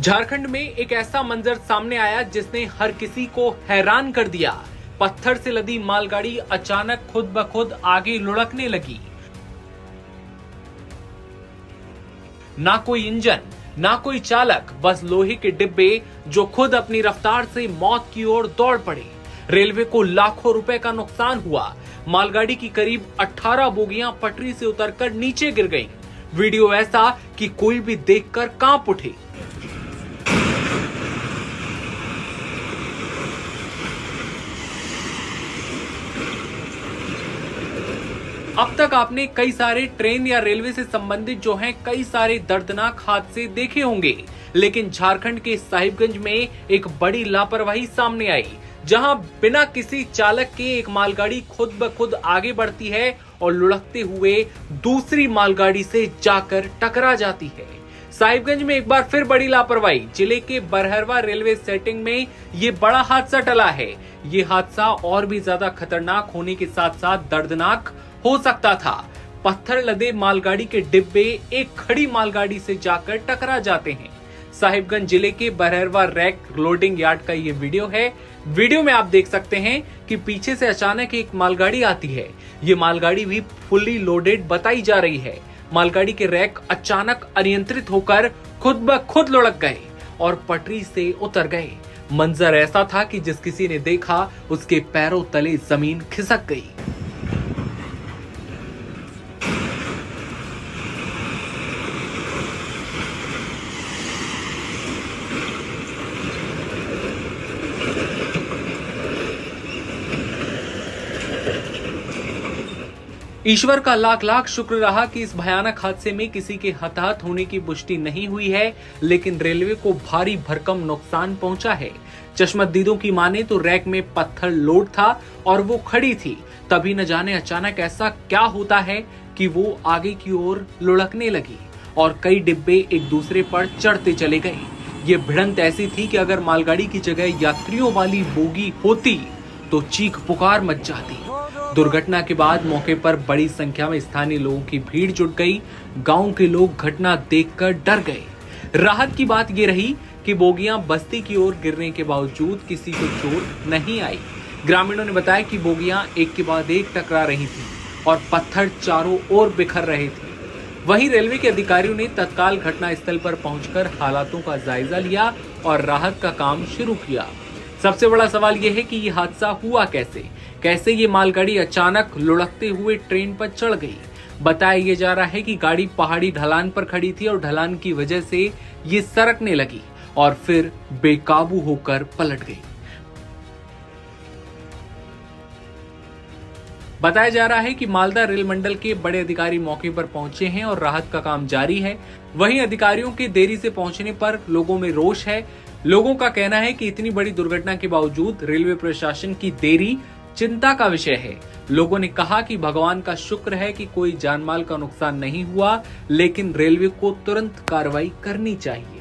झारखंड में एक ऐसा मंजर सामने आया जिसने हर किसी को हैरान कर दिया। पत्थर से लदी मालगाड़ी अचानक खुद ब खुद आगे लुढ़कने लगी। ना कोई इंजन, ना कोई चालक, बस लोहे के डिब्बे जो खुद अपनी रफ्तार से मौत की ओर दौड़ पड़े। रेलवे को लाखों रुपए का नुकसान हुआ। मालगाड़ी की करीब 18 बोगियां पटरी से उतरकर नीचे गिर गईं। वीडियो ऐसा कि कोई भी देखकर कांप उठे। अब तक आपने कई सारे ट्रेन या रेलवे से संबंधित जो हैं कई सारे दर्दनाक हादसे देखे होंगे, लेकिन झारखंड के साहिबगंज में एक बड़ी लापरवाही सामने आई, जहां बिना किसी चालक के एक मालगाड़ी खुद ब खुद आगे बढ़ती है और लुढ़कते हुए दूसरी मालगाड़ी से जाकर टकरा जाती है। साहिबगंज में एक बार फिर बड़ी लापरवाही। जिले के बरहरवा रेलवे सेटिंग में ये बड़ा हादसा टला है। ये हादसा और भी ज्यादा खतरनाक होने के साथ साथ दर्दनाक हो सकता था। पत्थर लदे मालगाड़ी के डिब्बे एक खड़ी मालगाड़ी से जाकर टकरा जाते हैं। साहिबगंज जिले के बरहरवा रैक लोडिंग यार्ड का ये वीडियो है। वीडियो में आप देख सकते हैं कि पीछे से अचानक एक मालगाड़ी आती है। ये मालगाड़ी भी फुल्ली लोडेड बताई जा रही है। मालगाड़ी के रैक अचानक अनियंत्रित होकर खुद ब खुद लुढ़क गए और पटरी से उतर गए। मंजर ऐसा था कि जिस किसी ने देखा उसके पैरों तले जमीन खिसक गई। ईश्वर का लाख लाख शुक्र रहा कि इस भयानक हादसे में किसी के हताहत होने की पुष्टि नहीं हुई है, लेकिन रेलवे को भारी भरकम नुकसान पहुंचा है। चश्मदीदों की माने तो रैक में पत्थर लोड था और वो खड़ी थी। तभी न जाने अचानक ऐसा क्या होता है कि वो आगे की ओर लुढ़कने लगी और कई डिब्बे एक दूसरे पर चढ़ते चले गए। ये भिड़ंत ऐसी थी कि अगर मालगाड़ी की जगह यात्रियों वाली बोगी होती तो चीख पुकार मच जाती। दुर्घटना के बाद मौके पर बड़ी संख्या में स्थानीय लोगों की भीड़ जुट गई। गांव के लोग घटना देखकर डर गए। राहत की बात यह रही कि बोगियां बस्ती की ओर गिरने के बावजूद किसी को चोट नहीं आई। ग्रामीणों ने बताया कि बोगियां एक के बाद एक टकरा रही थी और पत्थर चारों ओर बिखर रहे थे। वहीं रेलवे के अधिकारियों ने तत्काल घटनास्थल पर पहुंचकर हालातों का जायजा लिया और राहत का काम शुरू किया। सबसे बड़ा सवाल यह है कि ये हादसा हुआ कैसे ये मालगाड़ी अचानक लुढ़कते हुए ट्रेन पर चढ़ गई। बताया यह जा रहा है कि गाड़ी पहाड़ी ढलान पर खड़ी थी और ढलान की वजह से ये सरकने लगी और फिर बेकाबू होकर पलट गई। बताया जा रहा है कि मालदा रेल मंडल के बड़े अधिकारी मौके पर पहुंचे हैं और राहत का काम जारी है। वहीं अधिकारियों के देरी से पहुंचने पर लोगों में रोष है। लोगों का कहना है कि इतनी बड़ी दुर्घटना के बावजूद रेलवे प्रशासन की देरी चिंता का विषय है। लोगों ने कहा कि भगवान का शुक्र है कि कोई जानमाल का नुकसान नहीं हुआ, लेकिन रेलवे को तुरंत कार्रवाई करनी चाहिए।